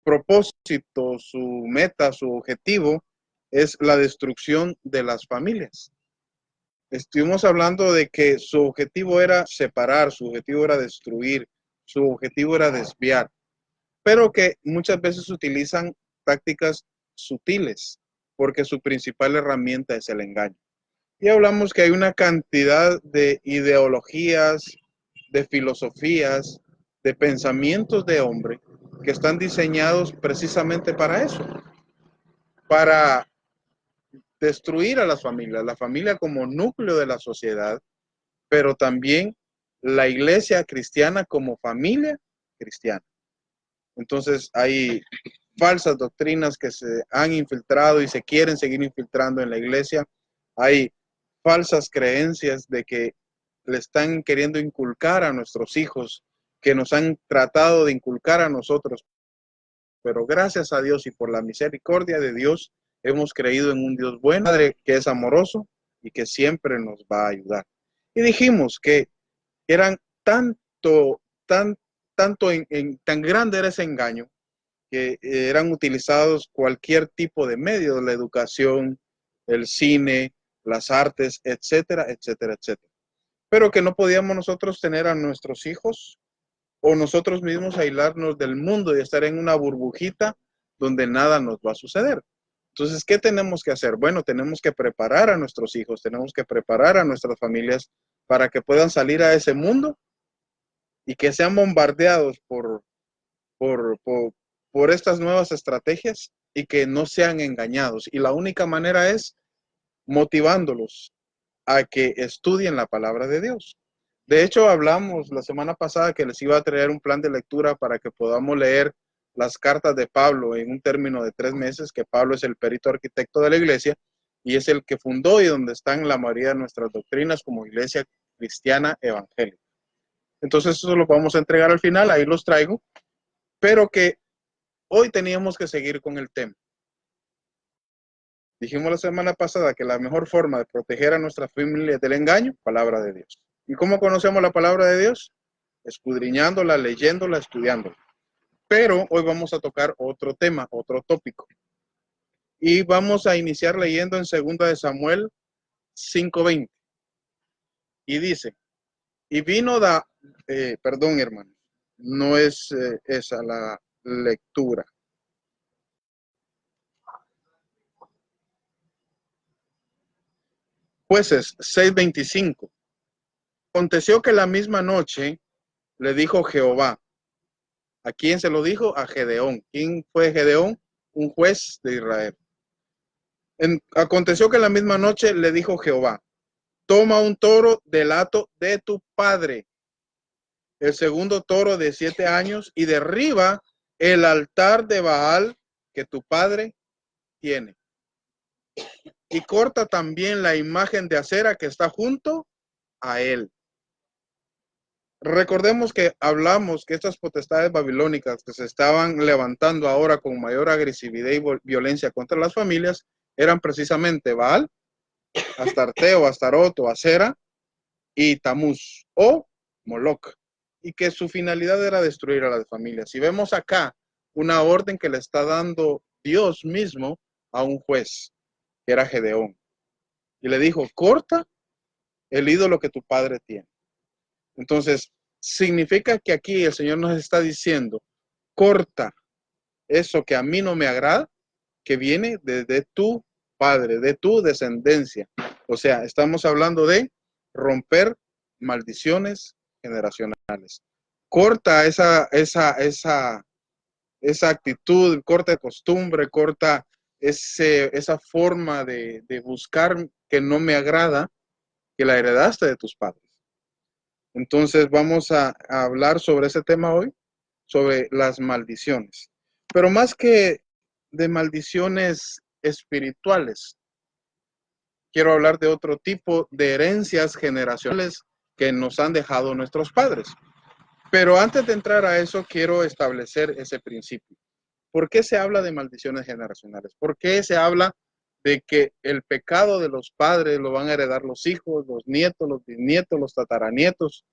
propósito, su meta, su objetivo es la destrucción de las familias. Estuvimos hablando de que su objetivo era separar, su objetivo era destruir, su objetivo era desviar, pero que muchas veces utilizan tácticas sutiles, porque su principal herramienta es el engaño. Y hablamos que hay una cantidad de ideologías, de filosofías, de pensamientos de hombre que están diseñados precisamente para eso, para destruir a la familia como núcleo de la sociedad, pero también la iglesia cristiana como familia cristiana. Entonces hay falsas doctrinas que se han infiltrado y se quieren seguir infiltrando en la iglesia. Hay falsas creencias de que le están queriendo inculcar a nuestros hijos, que nos han tratado de inculcar a nosotros. Pero gracias a Dios y por la misericordia de Dios, hemos creído en un Dios bueno, Padre que es amoroso y que siempre nos va a ayudar. Y dijimos que eran tan grande era ese engaño que eran utilizados cualquier tipo de medio, la educación, el cine, las artes, etcétera, etcétera, etcétera. Pero que no podíamos nosotros tener a nuestros hijos o nosotros mismos aislarnos del mundo y estar en una burbujita donde nada nos va a suceder. Entonces, ¿qué tenemos que hacer? Bueno, tenemos que preparar a nuestros hijos, tenemos que preparar a nuestras familias para que puedan salir a ese mundo y que sean bombardeados por, por, por estas nuevas estrategias y que no sean engañados. Y la única manera es motivándolos a que estudien la palabra de Dios. De hecho, hablamos la semana pasada que les iba a traer un plan de lectura para que podamos leer las cartas de Pablo en un término de 3 meses, que Pablo es el perito arquitecto de la iglesia y es el que fundó y donde están la mayoría de nuestras doctrinas como iglesia cristiana evangélica. Entonces, eso lo vamos a entregar al final, ahí los traigo, pero que hoy teníamos que seguir con el tema. Dijimos la semana pasada que la mejor forma de proteger a nuestra familia del engaño, palabra de Dios. ¿Y cómo conocemos la palabra de Dios? Escudriñándola, leyéndola, estudiándola. Pero hoy vamos a tocar otro tema, otro tópico. Y vamos a iniciar leyendo en 2 de Samuel 5:20. Y dice, y vino perdón hermano, no es esa la lectura. Jueces 6:25. Aconteció que la misma noche le dijo Jehová. ¿A quién se lo dijo? A Gedeón. ¿Quién fue Gedeón? Un juez de Israel. Aconteció que la misma noche le dijo Jehová, toma un toro del hato de tu padre, el segundo toro de 7 años, y derriba el altar de Baal que tu padre tiene. Y corta también la imagen de acera que está junto a él. Recordemos que hablamos que estas potestades babilónicas que se estaban levantando ahora con mayor agresividad y violencia contra las familias eran precisamente Baal, Astarteo, Astaroto, Acera y Tamuz o Moloch, y que su finalidad era destruir a las familias. Y vemos acá una orden que le está dando Dios mismo a un juez, que era Gedeón, y le dijo, corta el ídolo que tu padre tiene. Entonces, significa que aquí el Señor nos está diciendo, corta eso que a mí no me agrada, que viene de tu padre, de tu descendencia. O sea, estamos hablando de romper maldiciones generacionales. Corta esa actitud, corta costumbre, corta esa forma de buscar que no me agrada, que la heredaste de tus padres. Entonces vamos a hablar sobre ese tema hoy, sobre las maldiciones. Pero más que de maldiciones espirituales, quiero hablar de otro tipo de herencias generacionales que nos han dejado nuestros padres. Pero antes de entrar a eso, quiero establecer ese principio. ¿Por qué se habla de maldiciones generacionales? ¿Por qué se habla de que el pecado de los padres lo van a heredar los hijos, los nietos, los bisnietos, los tataranietos?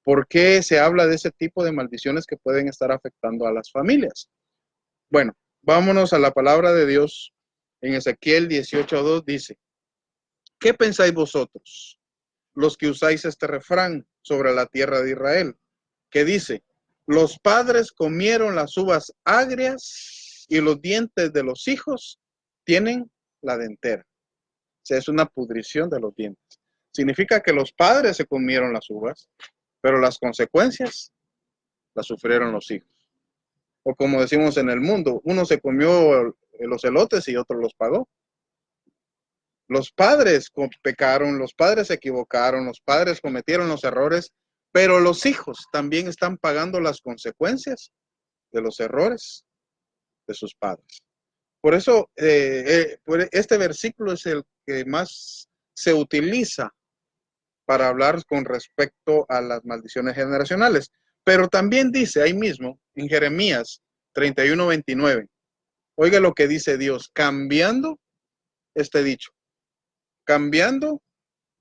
¿Por qué se habla de ese tipo de maldiciones que pueden estar afectando a las familias? Bueno, vámonos a la palabra de Dios. En Ezequiel 18:2 dice, ¿qué pensáis vosotros, los que usáis este refrán sobre la tierra de Israel? Que dice, los padres comieron las uvas agrias y los dientes de los hijos tienen la dentera. O sea, es una pudrición de los dientes. Significa que los padres se comieron las uvas, pero las consecuencias las sufrieron los hijos. O como decimos en el mundo, uno se comió los elotes y otro los pagó. Los padres pecaron, los padres se equivocaron, los padres cometieron los errores, pero los hijos también están pagando las consecuencias de los errores de sus padres. Por eso, este versículo es el que más se utiliza para hablar con respecto a las maldiciones generacionales. Pero también dice ahí mismo, en Jeremías 31:29, oiga lo que dice Dios, cambiando este dicho, cambiando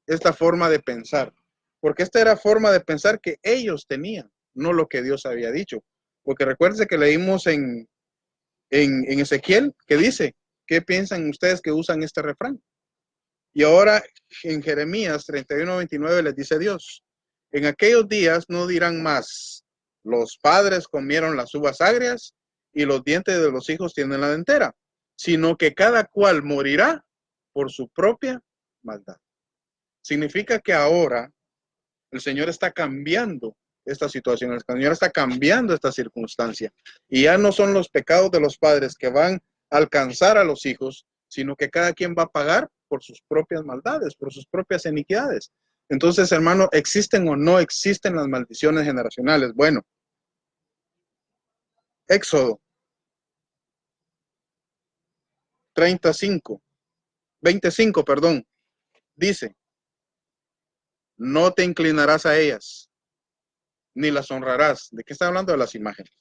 esta forma de pensar, porque esta era forma de pensar que ellos tenían, no lo que Dios había dicho. Porque recuérdense que leímos en Ezequiel que dice, ¿qué piensan ustedes que usan este refrán? Y ahora en Jeremías 31:29 les dice Dios, en aquellos días no dirán más, los padres comieron las uvas agrias y los dientes de los hijos tienen la dentera, sino que cada cual morirá por su propia maldad. Significa que ahora el Señor está cambiando esta situación, el Señor está cambiando esta circunstancia. Y ya no son los pecados de los padres que van a alcanzar a los hijos, sino que cada quien va a pagar por sus propias maldades, por sus propias iniquidades. Entonces, hermano, ¿existen o no existen las maldiciones generacionales? Bueno, Éxodo 25, perdón, dice, no te inclinarás a ellas, ni las honrarás. ¿De qué está hablando? De las imágenes.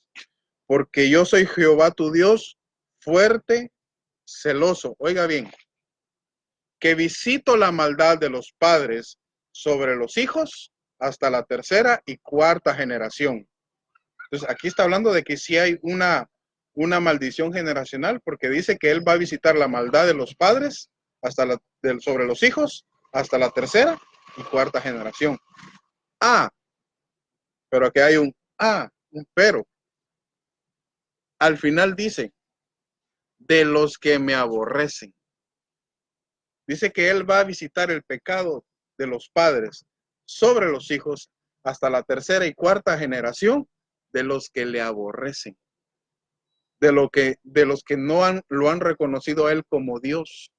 Porque yo soy Jehová tu Dios, fuerte, celoso. Oiga bien, que visito la maldad de los padres sobre los hijos hasta la tercera y cuarta generación. Entonces, aquí está hablando de que sí hay una maldición generacional, porque dice que él va a visitar la maldad de los padres sobre los hijos hasta la tercera y cuarta generación. Ah, pero aquí hay un pero. Al final dice, de los que me aborrecen. Dice que él va a visitar el pecado de los padres sobre los hijos hasta la tercera y cuarta generación de los que le aborrecen, de los que no lo han reconocido a él como Dios,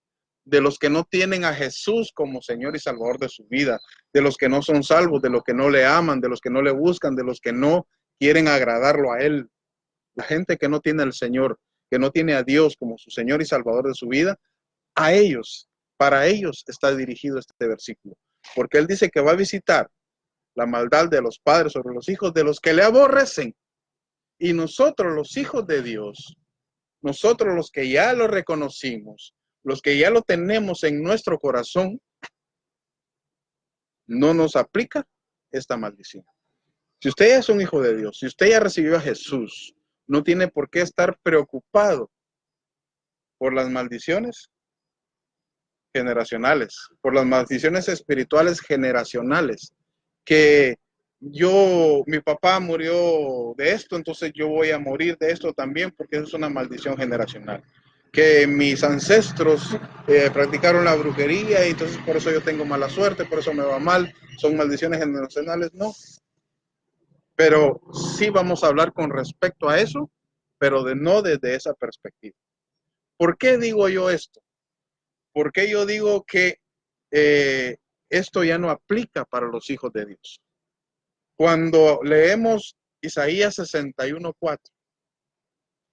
de los que no tienen a Jesús como Señor y Salvador de su vida, de los que no son salvos, de los que no le aman, de los que no le buscan, de los que no quieren agradarlo a él. La gente que no tiene al Señor, que no tiene a Dios como su Señor y Salvador de su vida, a ellos, para ellos está dirigido este versículo, porque él dice que va a visitar la maldad de los padres sobre los hijos de los que le aborrecen. Y nosotros, los hijos de Dios, nosotros los que ya lo reconocimos, los que ya lo tenemos en nuestro corazón, no nos aplica esta maldición. Si usted ya es un hijo de Dios, si usted ya recibió a Jesús, no tiene por qué estar preocupado por las maldiciones generacionales, por las maldiciones espirituales generacionales, que mi papá murió de esto, entonces yo voy a morir de esto también, porque eso es una maldición generacional. Que mis ancestros practicaron la brujería y entonces por eso yo tengo mala suerte, por eso me va mal, son maldiciones generacionales, no. Pero sí vamos a hablar con respecto a eso, pero no desde esa perspectiva. ¿Por qué digo yo esto? ¿Por qué yo digo que esto ya no aplica para los hijos de Dios? Cuando leemos Isaías 61:4,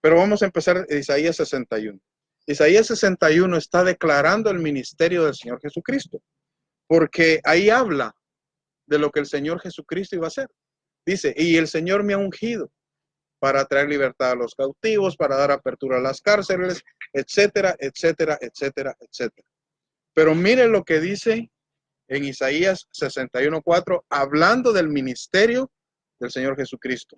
pero vamos a empezar Isaías 61. Isaías 61 está declarando el ministerio del Señor Jesucristo, porque ahí habla de lo que el Señor Jesucristo iba a hacer. Dice, y el Señor me ha ungido para traer libertad a los cautivos, para dar apertura a las cárceles, etcétera, etcétera, etcétera, etcétera. Pero mire lo que dice en Isaías 61:4, hablando del ministerio del Señor Jesucristo.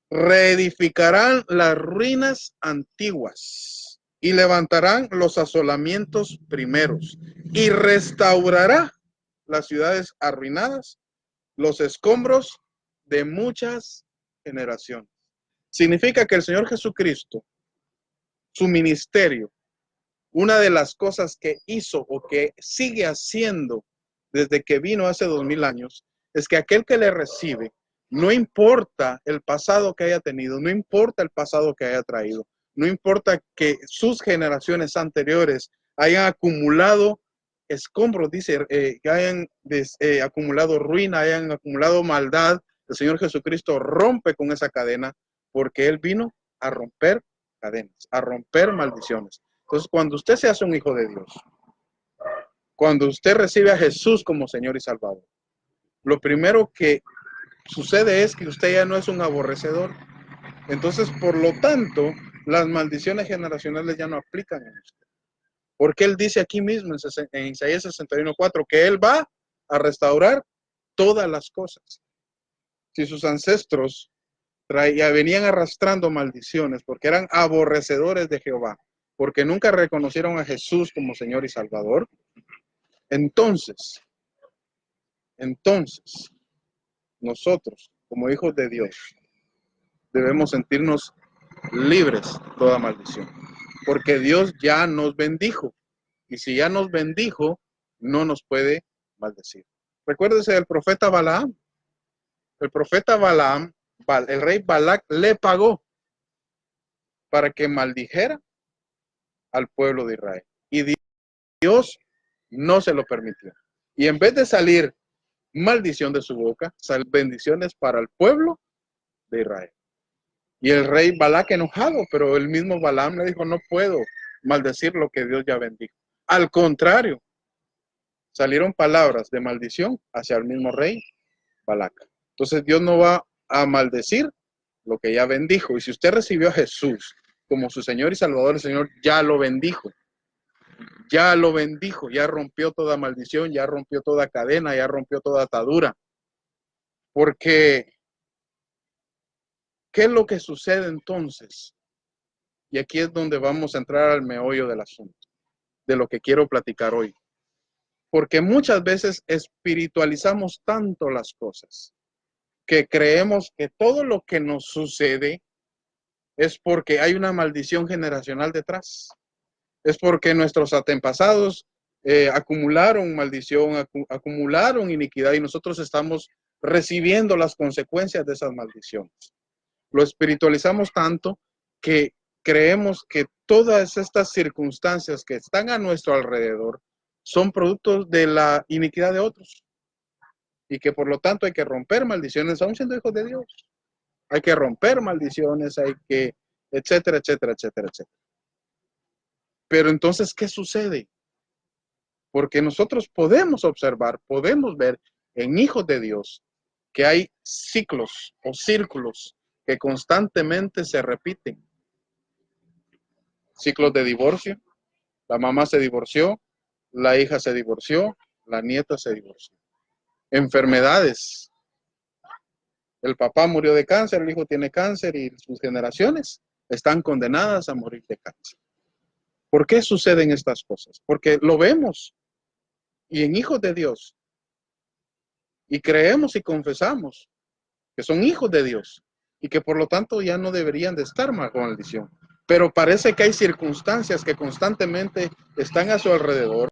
Reedificarán las ruinas antiguas y levantarán los asolamientos primeros y restaurará las ciudades arruinadas, los escombros de muchas generaciones. Significa que el Señor Jesucristo, su ministerio, una de las cosas que hizo o que sigue haciendo desde que vino hace 2000 años, es que aquel que le recibe, no importa el pasado que haya tenido, no importa el pasado que haya traído, no importa que sus generaciones anteriores hayan acumulado escombros, dice, que hayan acumulado ruina, hayan acumulado maldad, el Señor Jesucristo rompe con esa cadena porque Él vino a romper cadenas, a romper maldiciones. Entonces, cuando usted se hace un hijo de Dios, cuando usted recibe a Jesús como Señor y Salvador, lo primero que sucede es que usted ya no es un aborrecedor. Entonces, por lo tanto, las maldiciones generacionales ya no aplican en usted. Porque Él dice aquí mismo en Isaías 61:4 que Él va a restaurar todas las cosas. Si sus ancestros venían arrastrando maldiciones porque eran aborrecedores de Jehová, porque nunca reconocieron a Jesús como Señor y Salvador, entonces, nosotros, como hijos de Dios, debemos sentirnos libres de toda maldición, porque Dios ya nos bendijo, y si ya nos bendijo, no nos puede maldecir. Recuérdese del profeta Balaam. El profeta Balaam, el rey Balac, le pagó para que maldijera al pueblo de Israel. Y Dios no se lo permitió. Y en vez de salir maldición de su boca, salen bendiciones para el pueblo de Israel. Y el rey Balac enojado, pero el mismo Balaam le dijo, no puedo maldecir lo que Dios ya bendijo. Al contrario, salieron palabras de maldición hacia el mismo rey Balac. Entonces Dios no va a maldecir lo que ya bendijo. Y si usted recibió a Jesús como su Señor y Salvador, el Señor ya lo bendijo. Ya lo bendijo, ya rompió toda maldición, ya rompió toda cadena, ya rompió toda atadura. Porque, ¿qué es lo que sucede entonces? Y aquí es donde vamos a entrar al meollo del asunto, de lo que quiero platicar hoy. Porque muchas veces espiritualizamos tanto las cosas que creemos que todo lo que nos sucede es porque hay una maldición generacional detrás. Es porque nuestros antepasados acumularon maldición, acumularon iniquidad y nosotros estamos recibiendo las consecuencias de esas maldiciones. Lo espiritualizamos tanto que creemos que todas estas circunstancias que están a nuestro alrededor son productos de la iniquidad de otros y que por lo tanto hay que romper maldiciones, aún siendo hijos de Dios. Hay que romper maldiciones, hay que, etcétera, etcétera, etcétera, etcétera. Pero entonces, ¿qué sucede? Porque nosotros podemos observar, podemos ver en hijos de Dios que hay ciclos o círculos que constantemente se repiten. Ciclos de divorcio, la mamá se divorció, la hija se divorció, la nieta se divorció. Enfermedades, el papá murió de cáncer, el hijo tiene cáncer y sus generaciones están condenadas a morir de cáncer. ¿Por qué suceden estas cosas? Porque lo vemos y en hijos de Dios y creemos y confesamos que son hijos de Dios y que por lo tanto ya no deberían de estar bajo maldición. Pero parece que hay circunstancias que constantemente están a su alrededor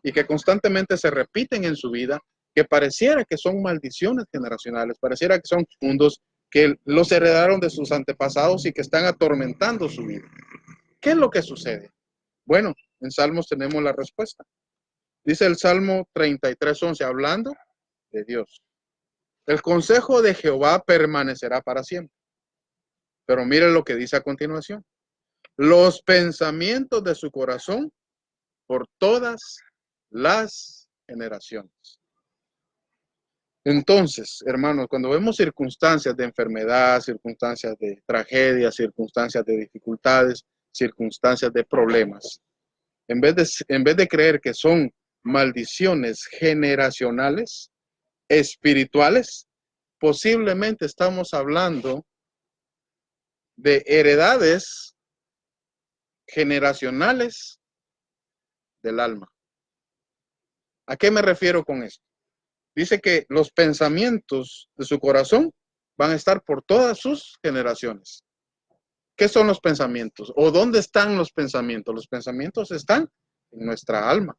y que constantemente se repiten en su vida, que pareciera que son maldiciones generacionales, pareciera que son mundos que los heredaron de sus antepasados y que están atormentando su vida. ¿Qué es lo que sucede? Bueno, en Salmos tenemos la respuesta. Dice el Salmo 33:11, hablando de Dios. El consejo de Jehová permanecerá para siempre. Pero miren lo que dice a continuación. Los pensamientos de su corazón por todas las generaciones. Entonces, hermanos, cuando vemos circunstancias de enfermedad, circunstancias de tragedia, circunstancias de dificultades, circunstancias de problemas, en vez de creer que son maldiciones generacionales, espirituales, posiblemente estamos hablando de heredades generacionales del alma. ¿A qué me refiero con esto? Dice que los pensamientos de su corazón van a estar por todas sus generaciones. ¿Qué son los pensamientos? ¿O dónde están los pensamientos? Los pensamientos están en nuestra alma.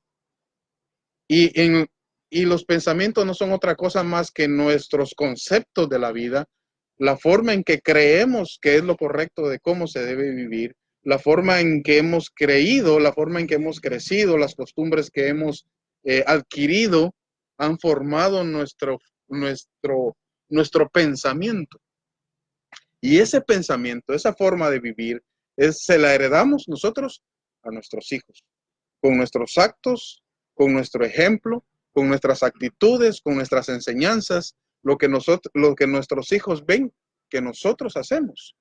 Y los pensamientos no son otra cosa más que nuestros conceptos de la vida, la forma en que creemos que es lo correcto de cómo se debe vivir, la forma en que hemos creído, la forma en que hemos crecido, las costumbres que hemos adquirido, han formado nuestro pensamiento. Y ese pensamiento, esa forma de vivir, se la heredamos nosotros a nuestros hijos, con nuestros actos, con nuestro ejemplo, con nuestras actitudes, con nuestras enseñanzas, lo que nuestros hijos ven que nosotros hacemos.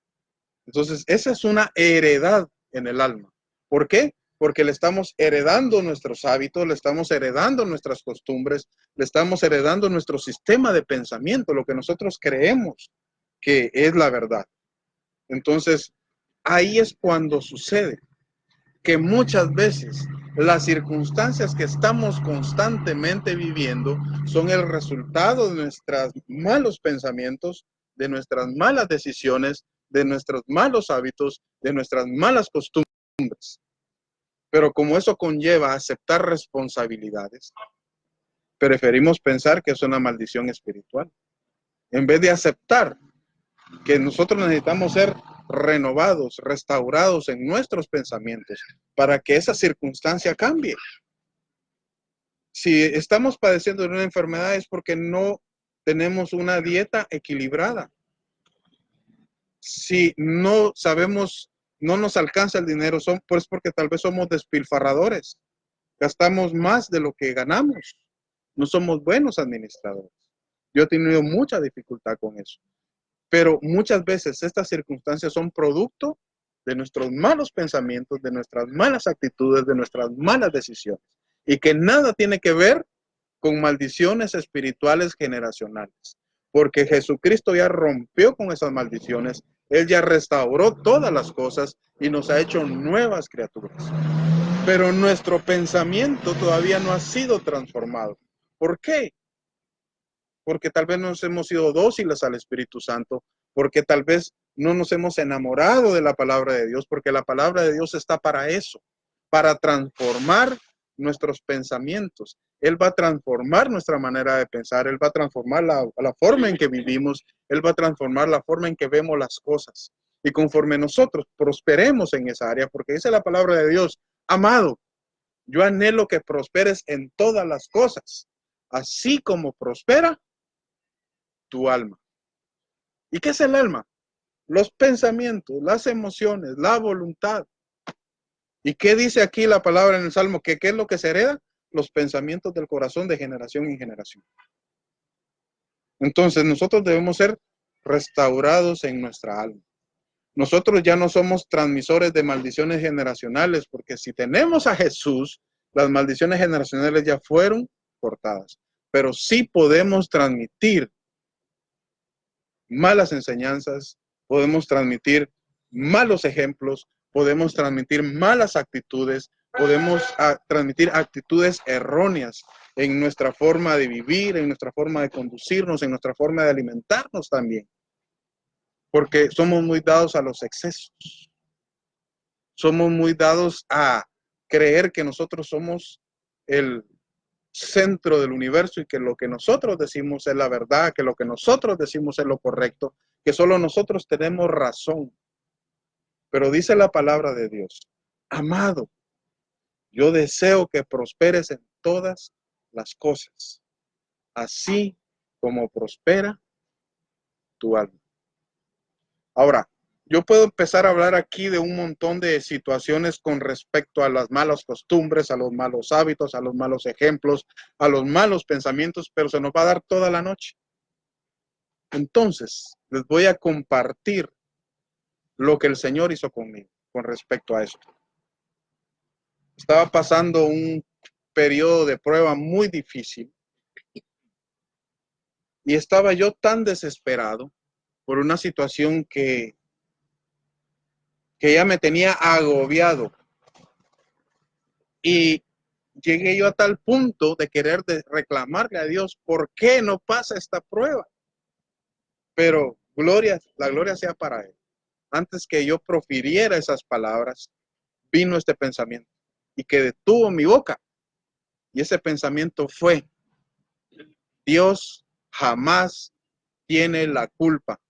Entonces, esa es una heredad en el alma. ¿Por qué? Porque le estamos heredando nuestros hábitos, le estamos heredando nuestras costumbres, le estamos heredando nuestro sistema de pensamiento, lo que nosotros creemos que es la verdad. Entonces, ahí es cuando sucede que muchas veces las circunstancias que estamos constantemente viviendo son el resultado de nuestros malos pensamientos, de nuestras malas decisiones, de nuestros malos hábitos, de nuestras malas costumbres. Pero como eso conlleva aceptar responsabilidades, preferimos pensar que es una maldición espiritual, en vez de aceptar que nosotros necesitamos ser renovados, restaurados en nuestros pensamientos para que esa circunstancia cambie. Si estamos padeciendo de una enfermedad es porque no tenemos una dieta equilibrada. Si no sabemos, no nos alcanza el dinero, pues porque tal vez somos despilfarradores. Gastamos más de lo que ganamos. No somos buenos administradores. Yo he tenido mucha dificultad con eso. Pero muchas veces estas circunstancias son producto de nuestros malos pensamientos, de nuestras malas actitudes, de nuestras malas decisiones. Y que nada tiene que ver con maldiciones espirituales generacionales. Porque Jesucristo ya rompió con esas maldiciones. Él ya restauró todas las cosas y nos ha hecho nuevas criaturas. Pero nuestro pensamiento todavía no ha sido transformado. ¿Por qué? Porque tal vez no nos hemos sido dóciles al Espíritu Santo, porque tal vez no nos hemos enamorado de la palabra de Dios, porque la palabra de Dios está para eso, para transformar nuestros pensamientos. Él va a transformar nuestra manera de pensar, Él va a transformar la forma en que vivimos, Él va a transformar la forma en que vemos las cosas. Y conforme nosotros prosperemos en esa área, porque dice la palabra de Dios, amado, yo anhelo que prosperes en todas las cosas, así como prospera tu alma. ¿Y qué es el alma? Los pensamientos, las emociones, la voluntad. ¿Y qué dice aquí la palabra en el Salmo? ¿Qué es lo que se hereda? Los pensamientos del corazón de generación en generación. Entonces nosotros debemos ser restaurados en nuestra alma. Nosotros ya no somos transmisores de maldiciones generacionales, porque si tenemos a Jesús, las maldiciones generacionales ya fueron cortadas. Pero sí podemos transmitir malas enseñanzas, podemos transmitir malos ejemplos, podemos transmitir malas actitudes, podemos transmitir actitudes erróneas en nuestra forma de vivir, en nuestra forma de conducirnos, en nuestra forma de alimentarnos también. Porque somos muy dados a los excesos. Somos muy dados a creer que nosotros somos el centro del universo y que lo que nosotros decimos es la verdad, que lo que nosotros decimos es lo correcto, que solo nosotros tenemos razón. Pero dice la palabra de Dios, amado, yo deseo que prosperes en todas las cosas, así como prospera tu alma. Ahora, yo puedo empezar a hablar aquí de un montón de situaciones con respecto a las malas costumbres, a los malos hábitos, a los malos ejemplos, a los malos pensamientos, pero se nos va a dar toda la noche. Entonces, les voy a compartir lo que el Señor hizo conmigo con respecto a esto. Estaba pasando un periodo de prueba muy difícil. Y estaba yo tan desesperado por una situación que ya me tenía agobiado. Y llegué yo a tal punto de querer reclamarle a Dios, ¿por qué no pasa esta prueba? Pero la gloria sea para Él. Antes que yo profiriera esas palabras, vino este pensamiento y que detuvo mi boca. Y ese pensamiento fue, Dios jamás tiene la culpa.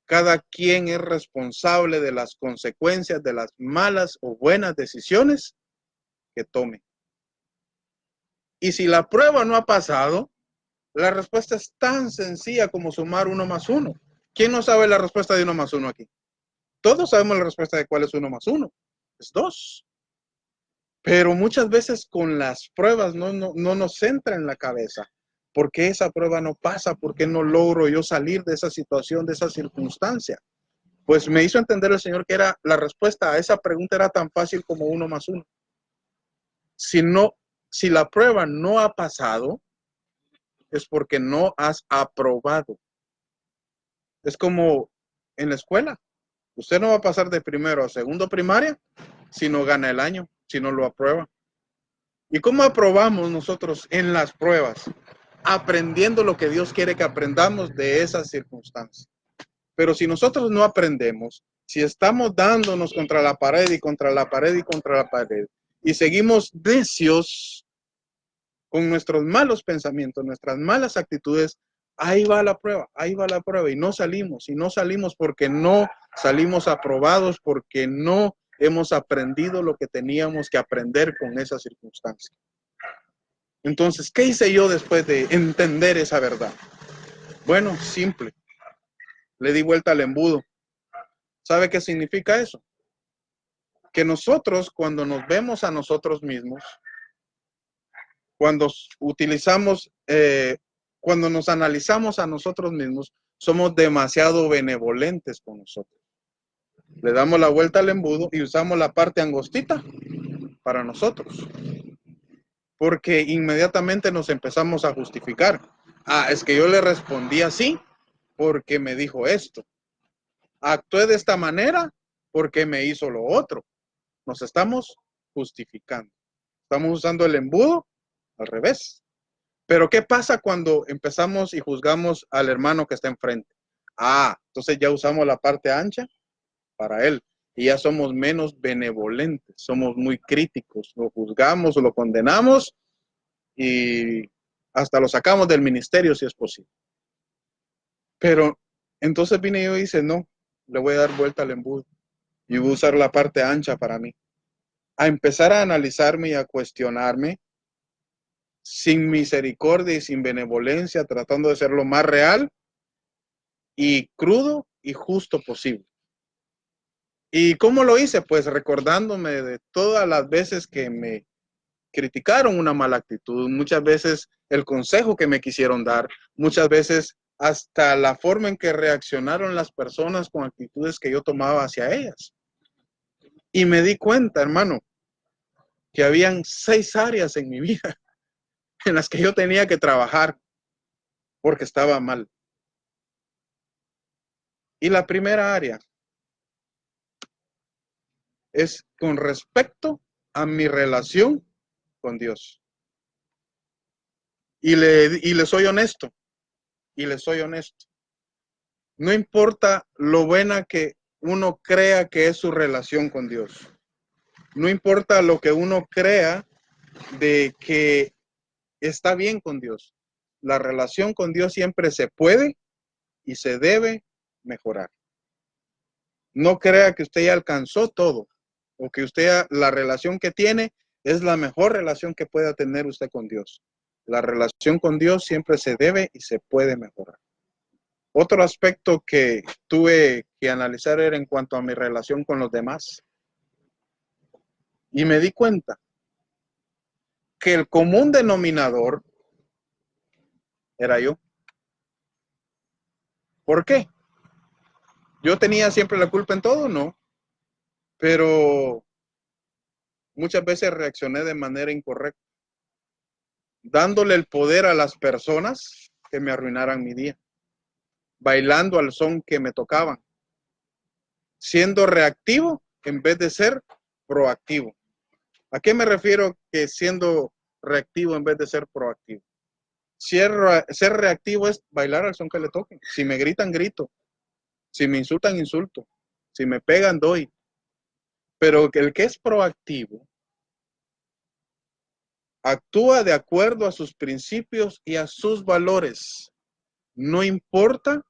Cada quien es responsable de las consecuencias de las malas o buenas decisiones que tome. Y si la prueba no ha pasado, la respuesta es tan sencilla como sumar 1 más 1. ¿Quién no sabe la respuesta de 1 más 1 aquí? Todos sabemos la respuesta de cuál es 1 más 1. Es 2. Pero muchas veces con las pruebas no nos entra en la cabeza. ¿Por qué esa prueba no pasa? ¿Por qué no logro yo salir de esa situación, de esa circunstancia? Pues me hizo entender el Señor que era la respuesta a esa pregunta era tan fácil como 1 más 1. Si la prueba no ha pasado, es porque no has aprobado. Es como en la escuela. Usted no va a pasar de primero a segundo primaria si no gana el año, si no lo aprueba. ¿Y cómo aprobamos nosotros en las pruebas? Aprendiendo lo que Dios quiere que aprendamos de esas circunstancias. Pero si nosotros no aprendemos, si estamos dándonos contra la pared y contra la pared y contra la pared, y seguimos necios con nuestros malos pensamientos, nuestras malas actitudes, ahí va la prueba, y no salimos porque no salimos aprobados, porque no hemos aprendido lo que teníamos que aprender con esa circunstancia. Entonces, ¿qué hice yo después de entender esa verdad? Bueno, simple, le di vuelta al embudo. ¿Sabe qué significa eso? Que nosotros, cuando nos vemos a nosotros mismos, cuando utilizamos, cuando nos analizamos a nosotros mismos, somos demasiado benevolentes con nosotros. Le damos la vuelta al embudo y usamos la parte angostita para nosotros. Porque inmediatamente nos empezamos a justificar. Ah, es que yo le respondí así porque me dijo esto. Actué de esta manera porque me hizo lo otro. Nos estamos justificando. Estamos usando el embudo al revés. Pero ¿qué pasa cuando empezamos y juzgamos al hermano que está enfrente? Ah, entonces ya usamos la parte ancha para él y ya somos menos benevolentes, somos muy críticos, lo juzgamos, lo condenamos y hasta lo sacamos del ministerio si es posible. Pero entonces vine yo y dice, no, le voy a dar vuelta al embudo y voy a usar la parte ancha para mí. A empezar a analizarme y a cuestionarme sin misericordia y sin benevolencia, tratando de ser lo más real y crudo y justo posible. ¿Y cómo lo hice? Pues recordándome de todas las veces que me criticaron una mala actitud, muchas veces el consejo que me quisieron dar, muchas veces hasta la forma en que reaccionaron las personas con actitudes que yo tomaba hacia ellas. Y me di cuenta, hermano, que habían 6 áreas en mi vida en las que yo tenía que trabajar porque estaba mal. Y la primera área es con respecto a mi relación con Dios. Y le soy honesto, No importa lo buena que uno crea que es su relación con Dios. No importa lo que uno crea de que está bien con Dios. La relación con Dios siempre se puede y se debe mejorar. No crea que usted ya alcanzó todo o que usted la relación que tiene es la mejor relación que pueda tener usted con Dios. La relación con Dios siempre se debe y se puede mejorar. Otro aspecto que tuve que analizar era en cuanto a mi relación con los demás. Y me di cuenta que el común denominador era yo. ¿Por qué? ¿Yo tenía siempre la culpa en todo? No. Pero muchas veces reaccioné de manera incorrecta. dándole el poder a las personas que me arruinaran mi día, bailando al son que me tocaban, siendo reactivo en vez de ser proactivo. ¿A qué me refiero que siendo reactivo en vez de ser proactivo? Ser reactivo es bailar al son que le toquen. Si me gritan, grito. Si me insultan, insulto. Si me pegan, doy. Pero el que es proactivo actúa de acuerdo a sus principios y a sus valores. No importa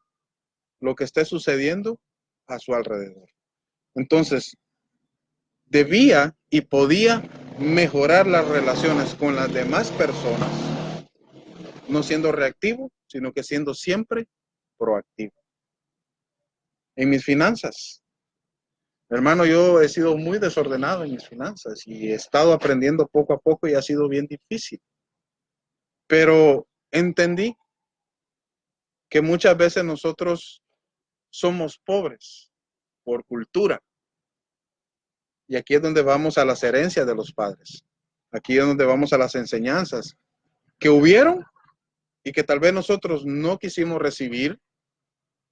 lo que esté sucediendo a su alrededor. Entonces, debía y podía mejorar las relaciones con las demás personas, no siendo reactivo, sino que siendo siempre proactivo. En mis finanzas, hermano, yo he sido muy desordenado en mis finanzas y he estado aprendiendo poco a poco y ha sido bien difícil. Pero entendí que muchas veces nosotros somos pobres por cultura. Y aquí es donde vamos a las herencias de los padres. Aquí es donde vamos a las enseñanzas que hubieron y que tal vez nosotros no quisimos recibir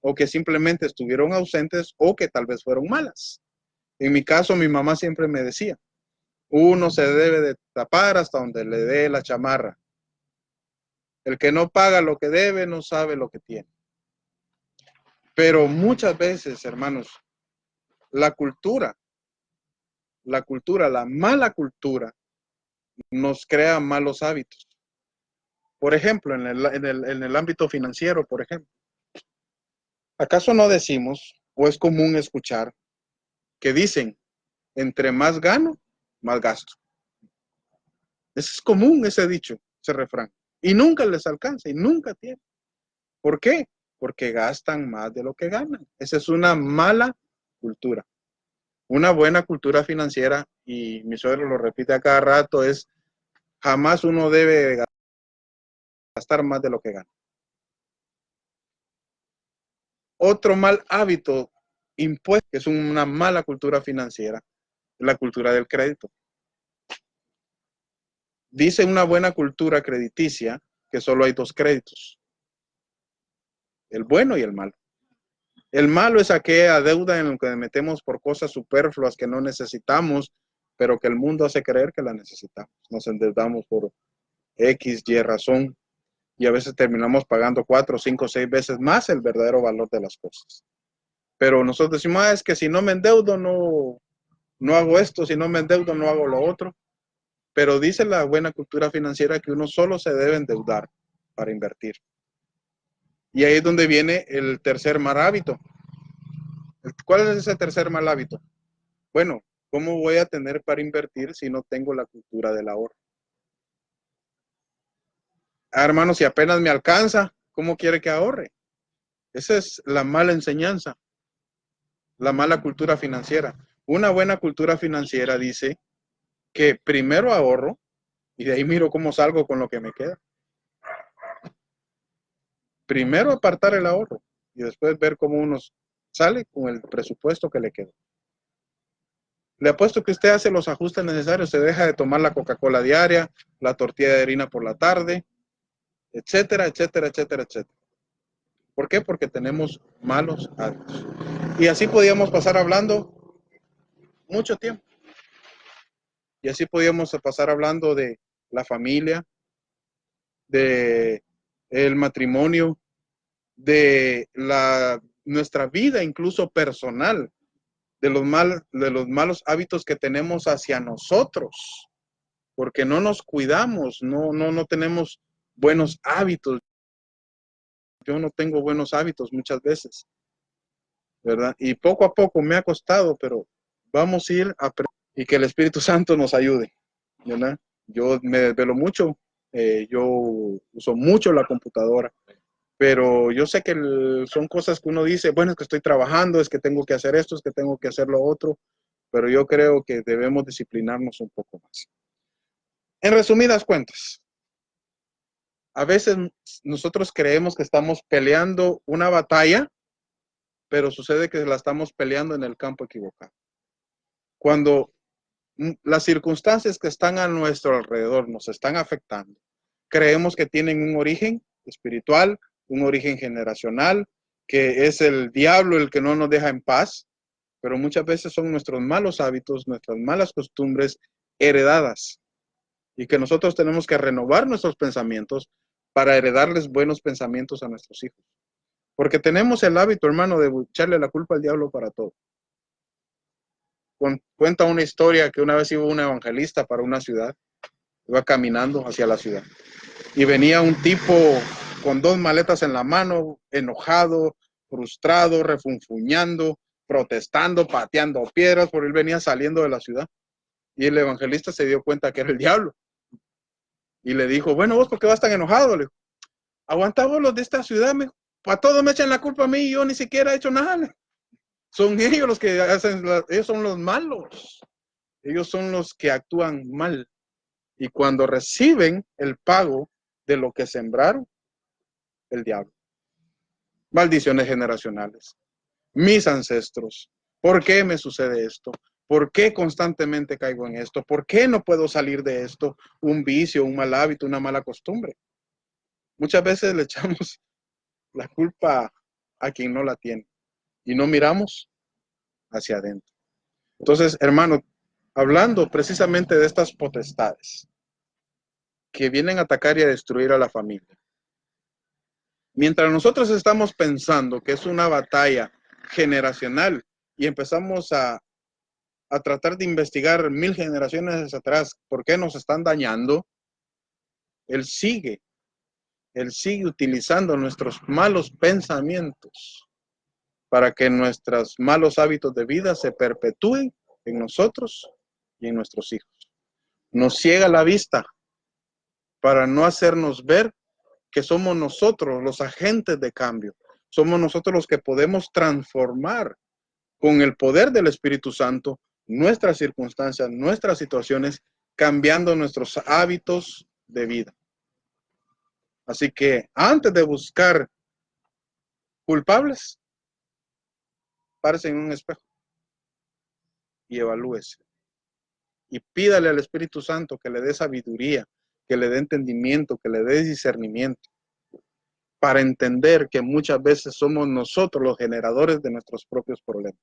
o que simplemente estuvieron ausentes o que tal vez fueron malas. En mi caso, mi mamá siempre me decía, uno se debe de tapar hasta donde le dé la chamarra. El que no paga lo que debe no sabe lo que tiene. Pero muchas veces, hermanos, la cultura, la mala cultura, nos crea malos hábitos. Por ejemplo, en el ámbito financiero, por ejemplo. ¿Acaso no decimos, o es común escuchar, que dicen, entre más gano, más gasto? Es común ese dicho, ese refrán. Y nunca les alcanza y nunca tienen. ¿Por qué? Porque gastan más de lo que ganan. Esa es una mala cultura. Una buena cultura financiera, y mi suegro lo repite a cada rato, es jamás uno debe gastar más de lo que gana. Otro mal hábito impuesto, que es una mala cultura financiera, es la cultura del crédito. Dice una buena cultura crediticia que solo hay dos créditos, el bueno y el malo. El malo es aquella deuda en la que metemos por cosas superfluas que no necesitamos, pero que el mundo hace creer que la necesitamos. Nos endeudamos por X, Y razón y a veces terminamos pagando 4, 5, 6 veces más el verdadero valor de las cosas. Pero nosotros decimos, es que si no me endeudo, no hago esto, si no me endeudo, no hago lo otro. Pero dice la buena cultura financiera que uno solo se debe endeudar para invertir. Y ahí es donde viene el tercer mal hábito. ¿Cuál es ese tercer mal hábito? Bueno, ¿cómo voy a tener para invertir si no tengo la cultura del ahorro? Ah, hermano, si apenas me alcanza, ¿cómo quiere que ahorre? Esa es la mala enseñanza, la mala cultura financiera. Una buena cultura financiera dice que primero ahorro y de ahí miro cómo salgo con lo que me queda. Primero apartar el ahorro y después ver cómo uno sale con el presupuesto que le quedó. Le apuesto que usted hace los ajustes necesarios, se deja de tomar la Coca-Cola diaria, la tortilla de harina por la tarde, etcétera, etcétera, etcétera, etcétera. ¿Por qué? Porque tenemos malos hábitos. Y así podíamos pasar hablando mucho tiempo. Y así podíamos pasar hablando de la familia, de el matrimonio, de nuestra vida incluso personal, de los malos hábitos que tenemos hacia nosotros, porque no nos cuidamos, no tenemos buenos hábitos. Yo no tengo buenos hábitos muchas veces, ¿verdad? Y poco a poco me ha costado, pero vamos a ir a y que el Espíritu Santo nos ayude, ¿verdad? Yo me desvelo mucho, yo uso mucho la computadora, pero yo sé que son cosas que uno dice, bueno, es que estoy trabajando, es que tengo que hacer esto, es que tengo que hacer lo otro, pero yo creo que debemos disciplinarnos un poco más. En resumidas cuentas, a veces nosotros creemos que estamos peleando una batalla, pero sucede que la estamos peleando en el campo equivocado. Cuando las circunstancias que están a nuestro alrededor nos están afectando, creemos que tienen un origen espiritual, un origen generacional, que es el diablo el que no nos deja en paz, pero muchas veces son nuestros malos hábitos, nuestras malas costumbres heredadas, y que nosotros tenemos que renovar nuestros pensamientos para heredarles buenos pensamientos a nuestros hijos. Porque tenemos el hábito, hermano, de echarle la culpa al diablo para todo. Cuenta una historia que una vez iba un evangelista para una ciudad, iba caminando hacia la ciudad, y venía un tipo con 2 maletas en la mano, enojado, frustrado, refunfuñando, protestando, pateando piedras, porque él venía saliendo de la ciudad. Y el evangelista se dio cuenta que era el diablo. Y le dijo, bueno, ¿vos por qué vas tan enojado? Le dijo, aguanta vos los de esta ciudad, me para todos me echan la culpa a mí y yo ni siquiera he hecho nada. Son ellos los que hacen, ellos son los malos. Ellos son los que actúan mal. Y cuando reciben el pago de lo que sembraron, el diablo. Maldiciones generacionales. Mis ancestros. ¿Por qué me sucede esto? ¿Por qué constantemente caigo en esto? ¿Por qué no puedo salir de esto? Un vicio, un mal hábito, una mala costumbre. Muchas veces le echamos la culpa a quien no la tiene y no miramos hacia adentro. Entonces, hermano, hablando precisamente de estas potestades que vienen a atacar y a destruir a la familia, mientras nosotros estamos pensando que es una batalla generacional y empezamos a tratar de investigar 1000 generaciones atrás por qué nos están dañando, él sigue utilizando nuestros malos pensamientos para que nuestros malos hábitos de vida se perpetúen en nosotros y en nuestros hijos. Nos ciega la vista para no hacernos ver que somos nosotros los agentes de cambio. Somos nosotros los que podemos transformar con el poder del Espíritu Santo nuestras circunstancias, nuestras situaciones, cambiando nuestros hábitos de vida. Así que antes de buscar culpables, párese en un espejo y evalúese. Y pídale al Espíritu Santo que le dé sabiduría, que le dé entendimiento, que le dé discernimiento, para entender que muchas veces somos nosotros los generadores de nuestros propios problemas.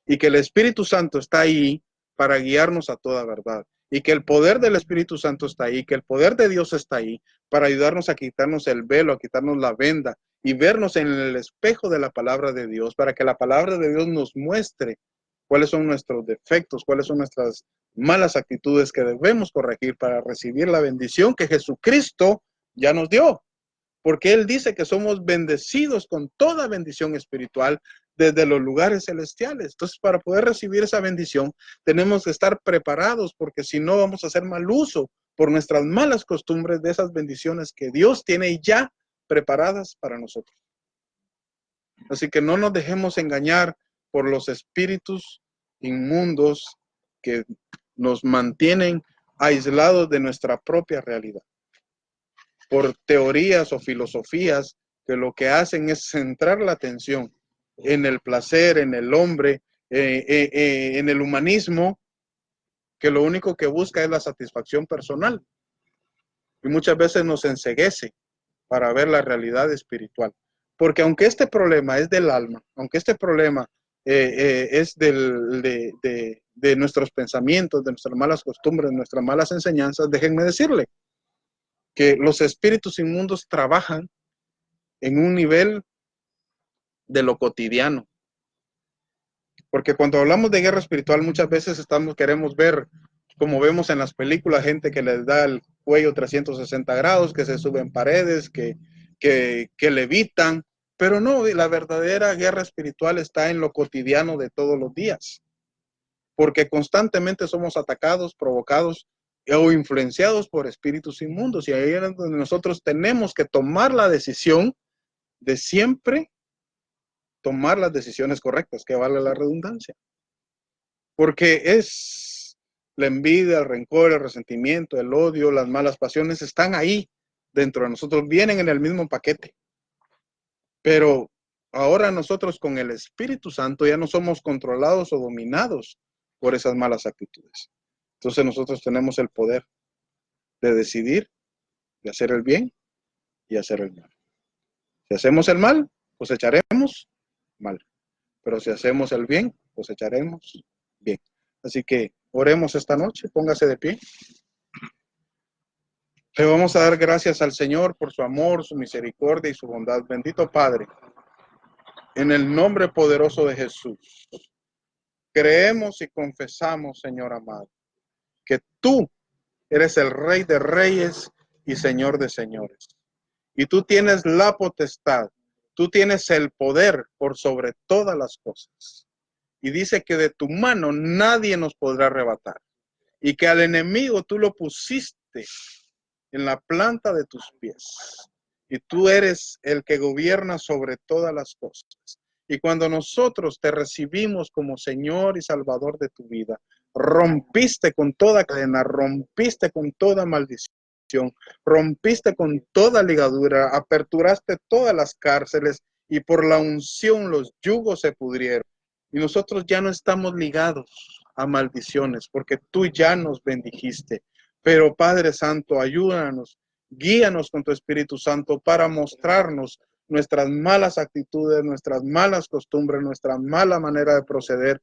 Y que el Espíritu Santo está ahí para guiarnos a toda verdad. Y que el poder del Espíritu Santo está ahí, que el poder de Dios está ahí para ayudarnos a quitarnos el velo, a quitarnos la venda y vernos en el espejo de la palabra de Dios, para que la palabra de Dios nos muestre cuáles son nuestros defectos, cuáles son nuestras malas actitudes que debemos corregir para recibir la bendición que Jesucristo ya nos dio. Porque Él dice que somos bendecidos con toda bendición espiritual desde los lugares celestiales. Entonces, para poder recibir esa bendición, tenemos que estar preparados, porque si no, vamos a hacer mal uso por nuestras malas costumbres de esas bendiciones que Dios tiene ya preparadas para nosotros. Así que no nos dejemos engañar por los espíritus inmundos que nos mantienen aislados de nuestra propia realidad, por teorías o filosofías que lo que hacen es centrar la atención en el placer, en el hombre, en el humanismo, que lo único que busca es la satisfacción personal. Y muchas veces nos enceguece para ver la realidad espiritual. Porque aunque este problema es del alma, aunque este problema es de nuestros pensamientos, de nuestras malas costumbres, de nuestras malas enseñanzas, déjenme decirle que los espíritus inmundos trabajan en un nivel de lo cotidiano. Porque cuando hablamos de guerra espiritual, muchas veces queremos ver, como vemos en las películas, gente que les da el cuello 360 grados, que se suben paredes, que levitan. Pero no, la verdadera guerra espiritual está en lo cotidiano de todos los días. Porque constantemente somos atacados, provocados o influenciados por espíritus inmundos. Y ahí es donde nosotros tenemos que tomar la decisión de siempre tomar las decisiones correctas, que vale la redundancia. Porque es la envidia, el rencor, el resentimiento, el odio, las malas pasiones están ahí dentro de nosotros, vienen en el mismo paquete. Pero ahora nosotros con el Espíritu Santo ya no somos controlados o dominados por esas malas actitudes. Entonces nosotros tenemos el poder de decidir de hacer el bien y hacer el mal. Si hacemos el mal, cosecharemos mal. Pero si hacemos el bien, cosecharemos bien. Así que oremos esta noche, póngase de pie. Le vamos a dar gracias al Señor por su amor, su misericordia y su bondad. Bendito Padre, en el nombre poderoso de Jesús, creemos y confesamos, Señor amado, que tú eres el Rey de Reyes y Señor de Señores. Y tú tienes la potestad, tú tienes el poder por sobre todas las cosas. Y dice que de tu mano nadie nos podrá arrebatar. Y que al enemigo tú lo pusiste en la planta de tus pies. Y tú eres el que gobierna sobre todas las cosas. Y cuando nosotros te recibimos como Señor y Salvador de tu vida, rompiste con toda cadena, rompiste con toda maldición, rompiste con toda ligadura, aperturaste todas las cárceles y por la unción los yugos se pudrieron. Y nosotros ya no estamos ligados a maldiciones porque tú ya nos bendijiste. Pero Padre Santo, ayúdanos, guíanos con tu Espíritu Santo para mostrarnos nuestras malas actitudes, nuestras malas costumbres, nuestra mala manera de proceder,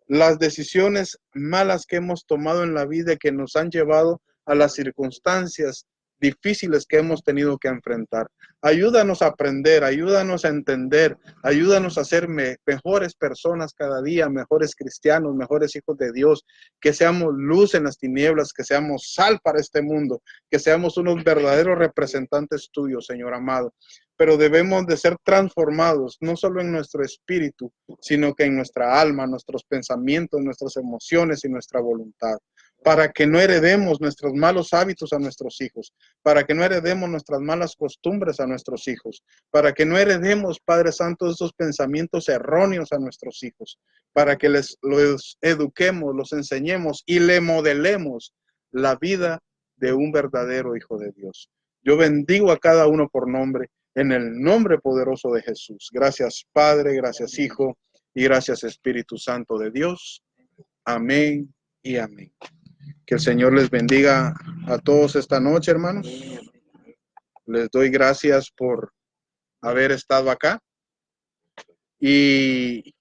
las decisiones malas que hemos tomado en la vida y que nos han llevado a las circunstancias difíciles que hemos tenido que enfrentar. Ayúdanos a aprender, ayúdanos a entender, ayúdanos a ser mejores personas cada día, mejores cristianos, mejores hijos de Dios, que seamos luz en las tinieblas, que seamos sal para este mundo, que seamos unos verdaderos representantes tuyos, Señor amado. Pero debemos de ser transformados, no solo en nuestro espíritu, sino que en nuestra alma, nuestros pensamientos, nuestras emociones y nuestra voluntad, para que no heredemos nuestros malos hábitos a nuestros hijos, para que no heredemos nuestras malas costumbres a nuestros hijos, para que no heredemos, Padre Santo, esos pensamientos erróneos a nuestros hijos, para que los eduquemos, los enseñemos y le modelemos la vida de un verdadero hijo de Dios. Yo bendigo a cada uno por nombre, en el nombre poderoso de Jesús. Gracias, Padre, gracias, Hijo, y gracias, Espíritu Santo de Dios. Amén y amén. Que el Señor les bendiga a todos esta noche, hermanos. Les doy gracias por haber estado acá. Y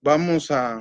vamos a